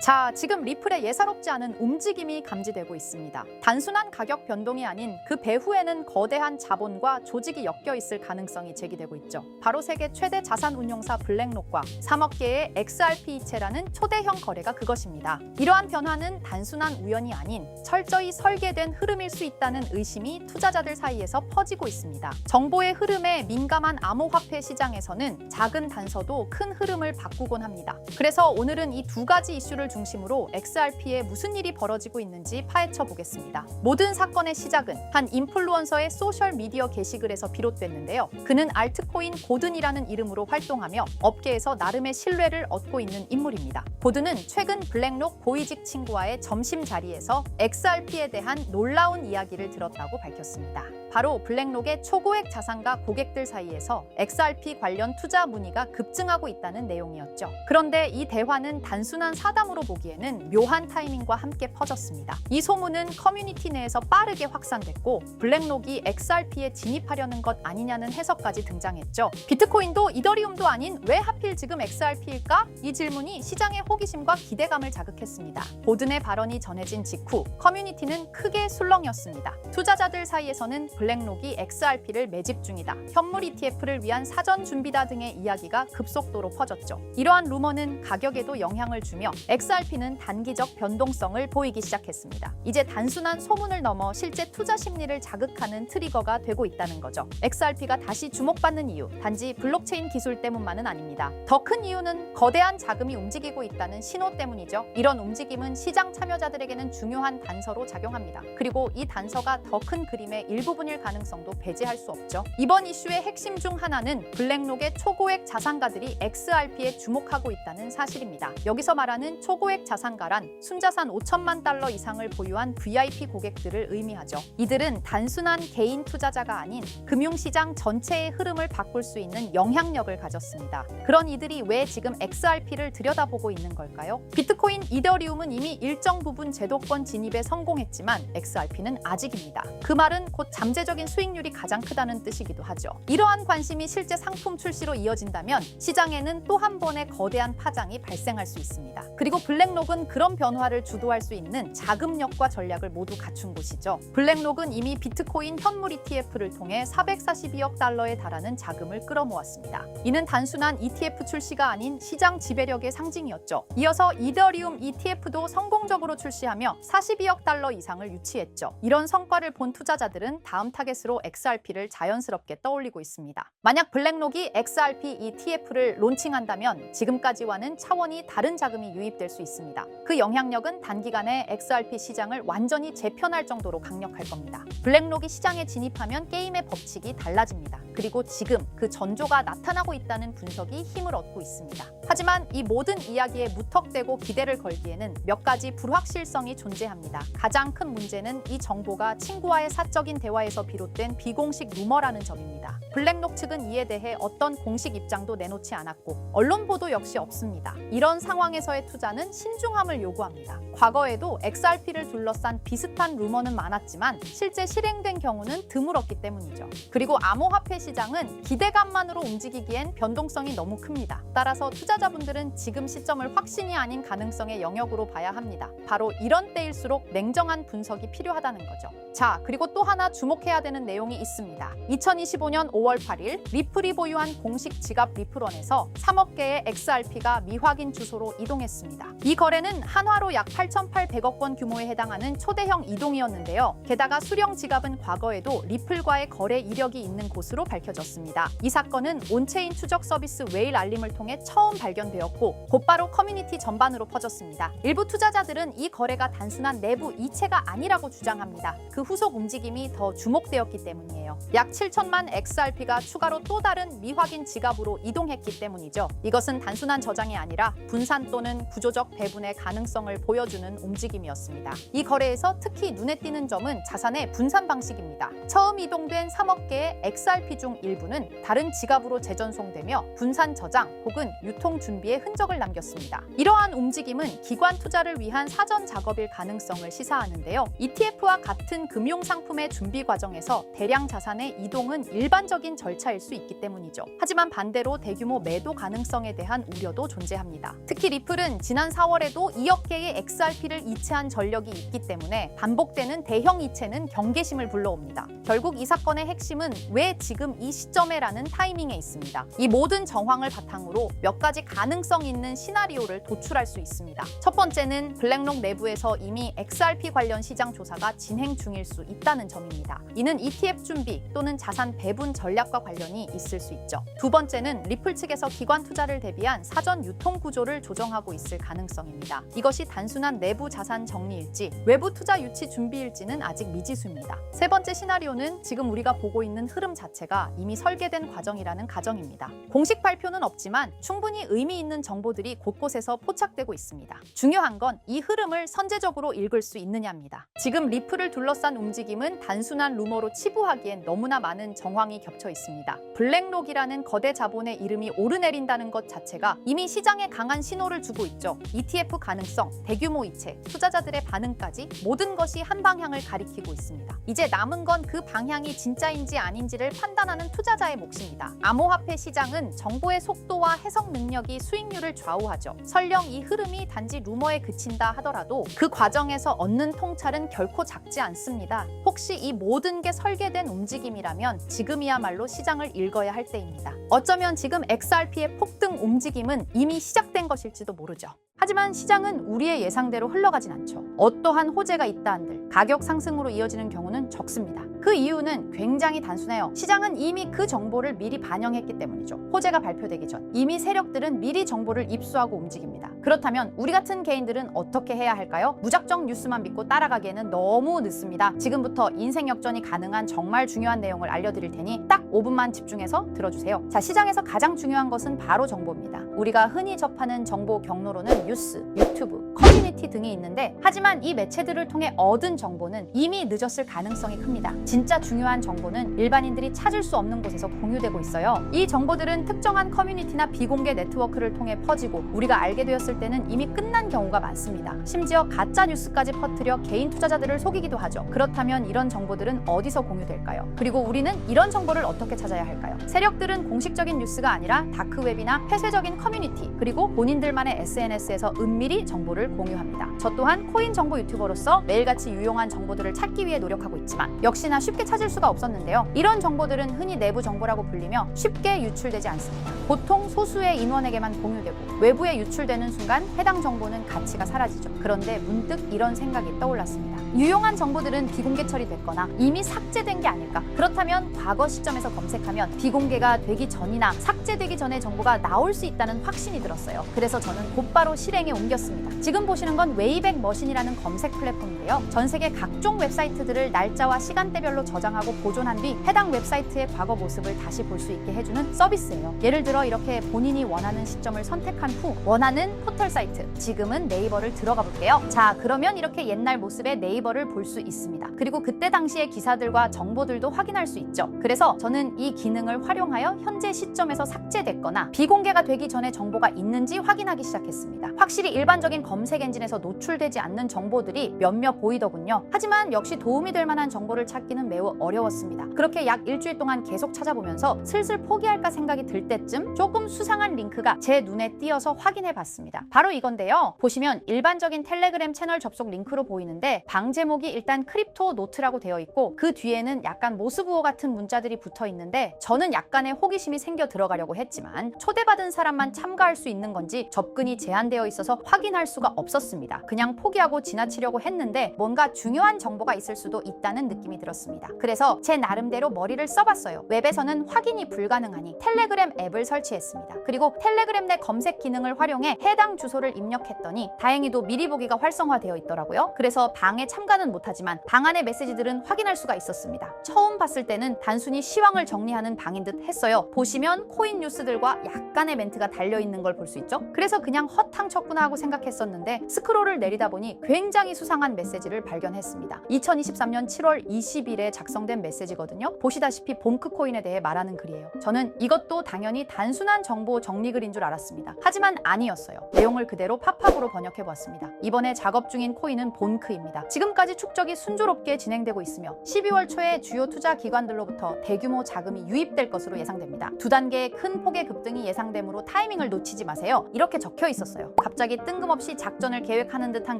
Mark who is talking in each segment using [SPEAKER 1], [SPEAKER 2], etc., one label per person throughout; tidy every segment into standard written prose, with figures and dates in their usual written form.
[SPEAKER 1] 자, 지금 리플의 예사롭지 않은 움직임이 감지되고 있습니다. 단순한 가격 변동이 아닌 그 배후에는 거대한 자본과 조직이 엮여 있을 가능성이 제기되고 있죠. 바로 세계 최대 자산 운용사 블랙록과 3억 개의 XRP 이체라는 초대형 거래가 그것입니다. 이러한 변화는 단순한 우연이 아닌 철저히 설계된 흐름일 수 있다는 의심이 투자자들 사이에서 퍼지고 있습니다. 정보의 흐름에 민감한 암호화폐 시장에서는 작은 단서도 큰 흐름을 바꾸곤 합니다. 그래서 오늘은 이 두 가지 이슈를 중심으로 XRP에 무슨 일이 벌어지고 있는지 파헤쳐 보겠습니다. 모든 사건의 시작은 한 인플루언서의 소셜미디어 게시글에서 비롯됐는데요. 그는 알트코인 고든이라는 이름으로 활동하며 업계에서 나름의 신뢰를 얻고 있는 인물입니다. 고든은 최근 블랙록 고위직 친구와의 점심 자리에서 XRP에 대한 놀라운 이야기를 들었다고 밝혔습니다. 바로 블랙록의 초고액 자산가 고객들 사이에서 XRP 관련 투자 문의가 급증하고 있다는 내용이었죠. 그런데 이 대화는 단순한 사담으로 보기에는 묘한 타이밍과 함께 퍼졌습니다. 이 소문은 커뮤니티 내에서 빠르게 확산됐고 블랙록이 XRP에 진입하려는 것 아니냐는 해석까지 등장했죠. 비트코인도 이더리움도 아닌 왜 하필 지금 XRP일까? 이 질문이 시장의 호기심과 기대감을 자극했습니다. 고든의 발언이 전해진 직후 커뮤니티는 크게 술렁였습니다. 투자자들 사이에서는 블랙록이 XRP를 매집 중이다, 현물 ETF를 위한 사전 준비다 등의 이야기가 급속도로 퍼졌죠. 이러한 루머는 가격에도 영향을 주며 XRP는 단기적 변동성을 보이기 시작했습니다. 이제 단순한 소문을 넘어 실제 투자 심리를 자극하는 트리거가 되고 있다는 거죠. XRP가 다시 주목받는 이유, 단지 블록체인 기술 때문만은 아닙니다. 더 큰 이유는 거대한 자금이 움직이고 있다는 신호 때문이죠. 이런 움직임은 시장 참여자들에게는 중요한 단서로 작용합니다. 그리고 이 단서가 더 큰 그림의 일부분일 가능성도 배제할 수 없죠. 이번 이슈의 핵심 중 하나는 블랙록의 초고액 자산가들이 XRP에 주목하고 있다는 사실입니다. 여기서 말하는 초고액 자산가란 순자산 5천만 달러 이상을 보유한 VIP 고객들을 의미하죠. 이들은 단순한 개인 투자자가 아닌 금융시장 전체의 흐름을 바꿀 수 있는 영향력을 가졌습니다. 그런 이들이 왜 지금 XRP를 들여다보고 있는 걸까요? 비트코인, 이더리움은 이미 일정 부분 제도권 진입에 성공했지만 XRP는 아직입니다. 그 말은 곧 잠재적인 수익률이 가장 크다는 뜻이기도 하죠. 이러한 관심이 실제 상품 출시로 이어진다면 시장에는 또 한 번의 거대한 파장이 발생할 수 있습니다. 그리고 블랙록은 그런 변화를 주도할 수 있는 자금력과 전략을 모두 갖춘 곳이죠. 블랙록은 이미 비트코인 현물 ETF를 통해 442억 달러에 달하는 자금을 끌어모았습니다. 이는 단순한 ETF 출시가 아닌 시장 지배력의 상징이었죠. 이어서 이더리움 ETF도 성공적으로 출시하며 42억 달러 이상을 유치했죠. 이런 성과를 본 투자자들은 다음 타겟으로 XRP를 자연스럽게 떠올리고 있습니다. 만약 블랙록이 XRP ETF를 론칭한다면 지금까지와는 차원이 다른 자금이 유입될 수 있습니다. 그 영향력은 단기간에 XRP 시장을 완전히 재편할 정도로 강력할 겁니다. 블랙록이 시장에 진입하면 게임의 법칙이 달라집니다. 그리고 지금 그 전조가 나타나고 있다는 분석이 힘을 얻고 있습니다. 하지만 이 모든 이야기에 무턱대고 기대를 걸기에는 몇 가지 불확실성이 존재합니다. 가장 큰 문제는 이 정보가 친구와의 사적인 대화에서 비롯된 비공식 루머라는 점입니다. 블랙록 측은 이에 대해 어떤 공식 입장도 내놓지 않았고 언론 보도 역시 없습니다. 이런 상황에서의 투자는 신중함을 요구합니다. 과거에도 XRP를 둘러싼 비슷한 루머는 많았지만 실제 실행된 경우는 드물었기 때문이죠. 그리고 암호화폐 시장은 기대감만으로 움직이기엔 변동성이 너무 큽니다. 따라서 투자자분들은 지금 시점을 확신이 아닌 가능성의 영역으로 봐야 합니다. 바로 이런 때일수록 냉정한 분석이 필요하다는 거죠. 자, 그리고 또 하나 주목해야 되는 내용이 있습니다. 2025년 5월 8일 리플이 보유한 공식 지갑 리플원에서 3억 개의 XRP가 미확인 주소로 이동했습니다. 이 거래는 한화로 약 8,800억 원 규모에 해당하는 초대형 이동이었는데요. 게다가 수령 지갑은 과거에도 리플과의 거래 이력이 있는 곳으로 밝혀졌습니다. 이 사건은 온체인 추적 서비스 웨일 알림을 통해 처음 발견되었고 곧바로 커뮤니티 전반으로 퍼졌습니다. 일부 투자자들은 이 거래가 단순한 내부 이체가 아니라고 주장합니다. 그 후속 움직임이 더 주목되었기 때문이에요. 약 7천만 XRP가 추가로 또 다른 미확인 지갑으로 이동했기 때문이죠. 이것은 단순한 저장이 아니라 분산 또는 구조적 배분의 가능성을 보여주는 움직임이었습니다. 이 거래에서 특히 눈에 띄는 점은 자산의 분산 방식입니다. 처음 이동된 3억 개의 XRP 중 일부는 다른 지갑으로 재전송되며 분산 저장 혹은 유통 준비의 흔적을 남겼습니다. 이러한 움직임은 기관 투자를 위한 사전 작업일 가능성을 시사하는데요. ETF와 같은 금융 상품의 준비 과정 과정에서 대량 자산의 이동은 일반적인 절차일 수 있기 때문이죠. 하지만 반대로 대규모 매도 가능성에 대한 우려도 존재합니다. 특히 리플은 지난 4월에도 2억 개의 XRP를 이체한 전력이 있기 때문에 반복되는 대형 이체는 경계심을 불러옵니다. 결국 이 사건의 핵심은 왜 지금 이 시점에라는 타이밍에 있습니다. 이 모든 정황을 바탕으로 몇 가지 가능성 있는 시나리오를 도출할 수 있습니다. 첫 번째는 블랙록 내부에서 이미 XRP 관련 시장 조사가 진행 중일 수 있다는 점입니다. 이는 ETF 준비 또는 자산 배분 전략과 관련이 있을 수 있죠. 두 번째는 리플 측에서 기관 투자를 대비한 사전 유통 구조를 조정하고 있을 가능성입니다. 이것이 단순한 내부 자산 정리일지 외부 투자 유치 준비일지는 아직 미지수입니다. 세 번째 시나리오는 지금 우리가 보고 있는 흐름 자체가 이미 설계된 과정이라는 가정입니다. 공식 발표는 없지만 충분히 의미 있는 정보들이 곳곳에서 포착되고 있습니다. 중요한 건 이 흐름을 선제적으로 읽을 수 있느냐입니다. 지금 리플을 둘러싼 움직임은 단순한 루머로 치부하기엔 너무나 많은 정황이 겹쳐 있습니다. 블랙록이라는 거대 자본의 이름이 오르내린다는 것 자체가 이미 시장에 강한 신호를 주고 있죠. ETF 가능성, 대규모 이체, 투자자들의 반응까지 모든 것이 한 방향을 가리키고 있습니다. 이제 남은 건 그 방향이 진짜인지 아닌지를 판단하는 투자자의 몫입니다. 암호화폐 시장은 정보의 속도와 해석 능력이 수익률을 좌우하죠. 설령 이 흐름이 단지 루머에 그친다 하더라도 그 과정에서 얻는 통찰은 결코 작지 않습니다. 혹시 이 모든 게 설계된 움직임이라면 지금이야말로 시장을 읽어야 할 때입니다. 어쩌면 지금 XRP의 폭등 움직임은 이미 시작된 것일지도 모르죠. 하지만 시장은 우리의 예상대로 흘러가진 않죠. 어떠한 호재가 있다 한들 가격 상승으로 이어지는 경우는 적습니다. 그 이유는 굉장히 단순해요. 시장은 이미 그 정보를 미리 반영했기 때문이죠. 호재가 발표되기 전 이미 세력들은 미리 정보를 입수하고 움직입니다. 그렇다면 우리 같은 개인들은 어떻게 해야 할까요? 무작정 뉴스만 믿고 따라가기에는 너무 늦습니다. 지금부터 인생 역전이 가능한 정말 중요한 내용을 알려드릴 테니 딱 5분만 집중해서 들어주세요. 자, 시장에서 가장 중요한 것은 바로 정보입니다. 우리가 흔히 접하는 정보 경로로는 뉴스, 유튜브, 커뮤니티 등이 있는데 하지만 이 매체들을 통해 얻은 정보는 이미 늦었을 가능성이 큽니다. 진짜 중요한 정보는 일반인들이 찾을 수 없는 곳에서 공유되고 있어요. 이 정보들은 특정한 커뮤니티나 비공개 네트워크를 통해 퍼지고 우리가 알게 되었을 때는 이미 끝난 경우가 많습니다. 심지어 가짜 뉴스까지 퍼뜨려 개인 투자자들을 속이기도 하죠. 그렇다면 이런 정보들은 어디서 공유될까요? 그리고 우리는 이런 정보를 어떻게 찾아야 할까요? 세력들은 공식적인 뉴스가 아니라 다크웹이나 폐쇄적인 커뮤니티 그리고 본인들만의 SNS에서 은밀히 정보를 공유합니다. 저 또한 코인 정보 유튜버로서 매일같이 유용한 정보들을 찾기 위해 노력하고 있지만 역시나 쉽게 찾을 수가 없었는데요. 이런 정보들은 흔히 내부 정보라고 불리며 쉽게 유출되지 않습니다. 보통 소수의 인원에게만 공유되고 외부에 유출되는 순간 해당 정보는 가치가 사라지죠. 그런데 문득 이런 생각이 떠올랐습니다. 유용한 정보들은 비공개 처리됐거나 이미 삭제된 게 아닐까? 그렇다면 과거 시점에서 검색하면 비공개가 되기 전이나 삭제되기 전의 정보가 나올 수 있다는 확신이 들었어요. 그래서 저는 곧바로 실행에 옮겼습니다. 지금 보시는 건 웨이백 머신이라는 검색 플랫폼인데요. 전 세계 각종 웹사이트들을 날짜와 시간대별로 저장하고 보존한 뒤 해당 웹사이트의 과거 모습을 다시 볼 수 있게 해주는 서비스예요. 예를 들어 이렇게 본인이 원하는 시점을 선택한 후 원하는 포털 사이트, 지금은 네이버를 들어가 볼게요. 자, 그러면 이렇게 옛날 모습의 네이버를 볼 수 있습니다. 그리고 그때 당시의 기사들과 정보들도 확인할 수 있죠. 그래서 저는 이 기능을 활용하여 현재 시점에서 삭제됐거나 비공개가 되기 전에 정보가 있는지 확인하기 시작했습니다. 확실히 일반적인 검색 엔진에서 노출되지 않는 정보들이 몇몇 보이더군요. 하지만 역시 도움이 될 만한 정보를 찾기는 매우 어려웠습니다. 그렇게 약 일주일 동안 계속 찾아보면서 슬슬 포기할까 생각이 들 때쯤 조금 수상한 링크가 제 눈에 띄어서 확인해 봤습니다. 바로 이건데요. 보시면 일반적인 텔레그램 채널 접속 링크로 보이는데 방 제목이 일단 크립토 노트라고 되어 있고 그 뒤에는 약간 모스부호 같은 문자들이 붙어 있는데 저는 약간의 호기심이 생겨 들어가려고 했지만 초대받은 사람만 참가할 수 있는 건지 접근이 제한되어 있어서 확인할 수가 없었습니다. 그냥 포기하고 지나치려고 했는데 뭔가 중요한 정보가 있을 수도 있다는 느낌이 들었습니다. 그래서 제 나름대로 머리를 써봤어요. 웹에서는 확인이 불가능하니 텔레그램 앱을 설치했습니다. 그리고 텔레그램 내 검색 기능을 활용해 해당 주소를 입력했더니 다행히도 미리 보기가 활성화되어 있더라고요. 그래서 방에 참가는 못하지만 방 안의 메시지들은 확인할 수가 있었습니다. 처음 봤을 때는 단순히 시황을 정리하는 방인 듯 했어요. 보시면 코인 뉴스들과 약간의 멘트가 달려있는 걸 볼 수 있죠. 그래서 그냥 허탕쳤구나 하고 생각했었는데 스크롤 스크롤을 내리다 보니 굉장히 수상한 메시지를 발견했습니다. 2023년 7월 20일에 작성된 메시지거든요. 보시다시피 본크코인에 대해 말하는 글이에요. 저는 이것도 당연히 단순한 정보 정리글인 줄 알았습니다. 하지만 아니었어요. 내용을 그대로 팝팝으로 번역해보았습니다. 이번에 작업 중인 코인은 본크입니다. 지금까지 축적이 순조롭게 진행되고 있으며 12월 초에 주요 투자 기관들로부터 대규모 자금이 유입될 것으로 예상됩니다. 두 단계의 큰 폭의 급등이 예상되므로 타이밍을 놓치지 마세요. 이렇게 적혀 있었어요. 갑자기 뜬금없이 작전을 계획하는 듯한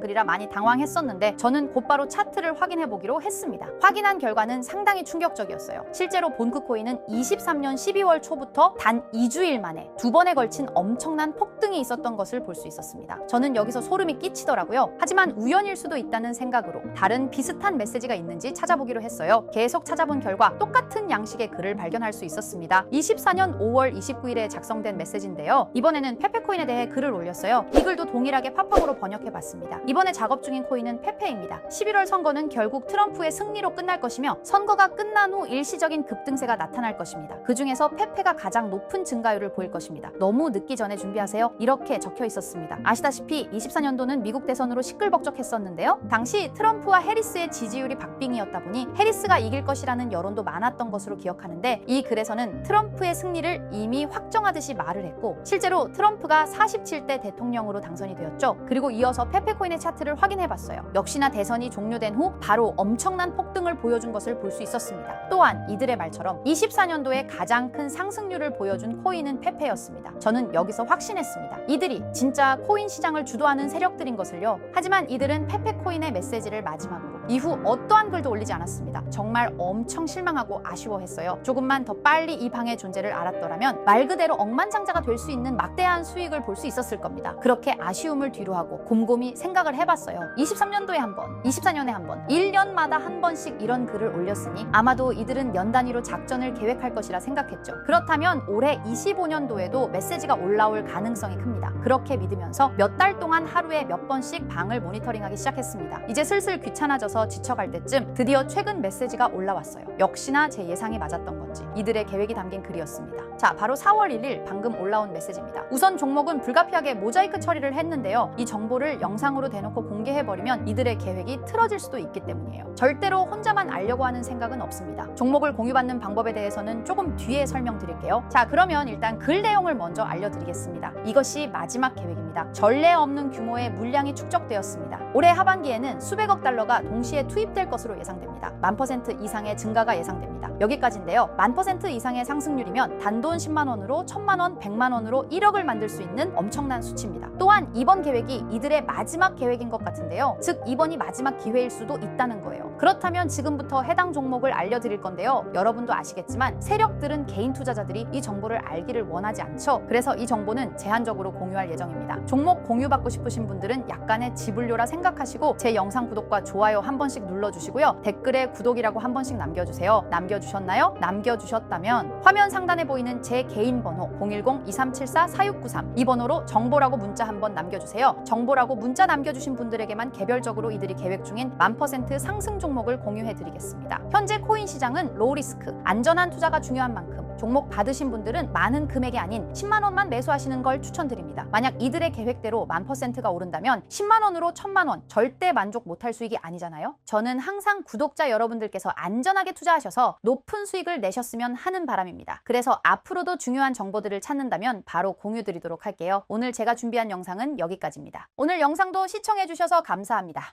[SPEAKER 1] 글이라 많이 당황했었는데 저는 곧바로 차트를 확인해보기로 했습니다. 확인한 결과는 상당히 충격적이었어요. 실제로 본크코인은 23년 12월 초부터 단 2주일 만에 두 번에 걸친 엄청난 폭등이 있었던 것을 볼 수 있었습니다. 저는 여기서 소름이 끼치더라고요. 하지만 우연일 수도 있다는 생각으로 다른 비슷한 메시지가 있는지 찾아보기로 했어요. 계속 찾아본 결과 똑같은 양식의 글을 발견할 수 있었습니다. 24년 5월 29일에 작성된 메시지인데요. 이번에는 페페코인에 대해 글을 올렸어요. 이 글도 동일하게 팝팝으로 번역해봤습니다. 이번에 작업 중인 코인은 페페입니다. 11월 선거는 결국 트럼프의 승리로 끝날 것이며 선거가 끝난 후 일시적인 급등세가 나타날 것입니다. 그 중에서 페페가 가장 높은 증가율을 보일 것입니다. 너무 늦기 전에 준비하세요. 이렇게 적혀 있었습니다. 아시다시피 24년도는 미국 대선으로 시끌벅적했었는데요. 당시 트럼프와 해리스의 지지율이 박빙이었다 보니 해리스가 이길 것이라는 여론도 많았던 것으로 기억하는데 이 글에서는 트럼프의 승리를 이미 확정하듯이 말을 했고 실제로 트럼프가 47대 대통령으로 당선이 되었죠. 그리고 이어서 페페코인의 차트를 확인해봤어요. 역시나 대선이 종료된 후 바로 엄청난 폭등을 보여준 것을 볼 수 있었습니다. 또한 이들의 말처럼 24년도에 가장 큰 상승률을 보여준 코인은 페페였습니다. 저는 여기서 확신했습니다. 이들이 진짜 코인 시장을 주도하는 세력들인 것을요. 하지만 이들은 페페코인의 메시지를 마지막으로 이후 어떠한 글도 올리지 않았습니다. 정말 엄청 실망하고 아쉬워했어요. 조금만 더 빨리 이 방의 존재를 알았더라면 말 그대로 억만장자가 될 수 있는 막대한 수익을 볼 수 있었을 겁니다. 그렇게 아쉬움을 뒤로하고 곰곰이 생각을 해봤어요. 23년도에 한 번, 24년에 한 번, 1년마다 한 번씩 이런 글을 올렸으니 아마도 이들은 연 단위로 작전을 계획할 것이라 생각했죠. 그렇다면 올해 25년도에도 메시지가 올라올 가능성이 큽니다. 그렇게 믿으면서 몇 달 동안 하루에 몇 번씩 방을 모니터링하기 시작했습니다. 이제 슬슬 귀찮아져서 지쳐갈 때쯤 드디어 최근 메시지가 올라왔어요. 역시나 제 예상이 맞았던 건지 이들의 계획이 담긴 글이었습니다. 자, 바로 4월 1일 방금 올라온 메시지입니다. 우선 종목은 불가피하게 모자이크 처리를 했는데요. 이 정보를 영상으로 대놓고 공개해버리면 이들의 계획이 틀어질 수도 있기 때문이에요. 절대로 혼자만 알려고 하는 생각은 없습니다. 종목을 공유받는 방법에 대해서는 조금 뒤에 설명드릴게요. 자, 그러면 일단 글 내용을 먼저 알려드리겠습니다. 이것이 마지막 계획입니다. 전례 없는 규모의 물량이 축적되었습니다. 올해 하반기에는 수백억 달러가 동시에 투입될 것으로 예상됩니다. 1000% 이상의 증가가 예상됩니다. 여기까지인데요. 1000% 이상의 상승률이면 단돈 10만 원으로 1000만 원, 100만 원으로 1억을 만들 수 있는 엄청난 수치입니다. 또한 이번 계획이 이들의 마지막 계획인 것 같은데요. 즉 이번이 마지막 기회일 수도 있다는 거예요. 그렇다면 지금부터 해당 종목을 알려드릴 건데요. 여러분도 아시겠지만 세력들은 개인 투자자들이 이 정보를 알기를 원하지 않죠. 그래서 이 정보는 제한적으로 공유할 예정입니다. 종목 공유받고 싶으신 분들은 약간의 지불료라 생각하시고 제 영상 구독과 좋아요 한 번씩 눌러주시고요. 댓글에 구독이라고 한 번씩 남겨주세요. 남겨주셨나요? 남겨주셨다면 화면 상단에 보이는 제 개인 번호 010-2374-4693 이 번호로 정보라고 문자 한번 남겨주세요. 정보라고 문자 남겨주신 분들에게만 개별적으로 이들이 계획 중인 1000% 상승 종목을 공유해드리겠습니다. 현재 코인 시장은 로우리스크, 안전한 투자가 중요한 만큼 종목 받으신 분들은 많은 금액이 아닌 10만 원만 매수하시는 걸 추천드립니다. 만약 이들의 계획대로 1000%가 오른다면 10만 원으로 1000만 원 절대 만족 못할 수익이 아니잖아요. 저는 항상 구독자 여러분들께서 안전하게 투자하셔서 높은 수익을 내셨으면 하는 바람입니다. 그래서 앞으로도 중요한 정보들을 찾는다면 바로 공유드리도록 할게요. 오늘 제가 준비한 영상은 여기까지입니다. 오늘 영상도 시청해주셔서 감사합니다.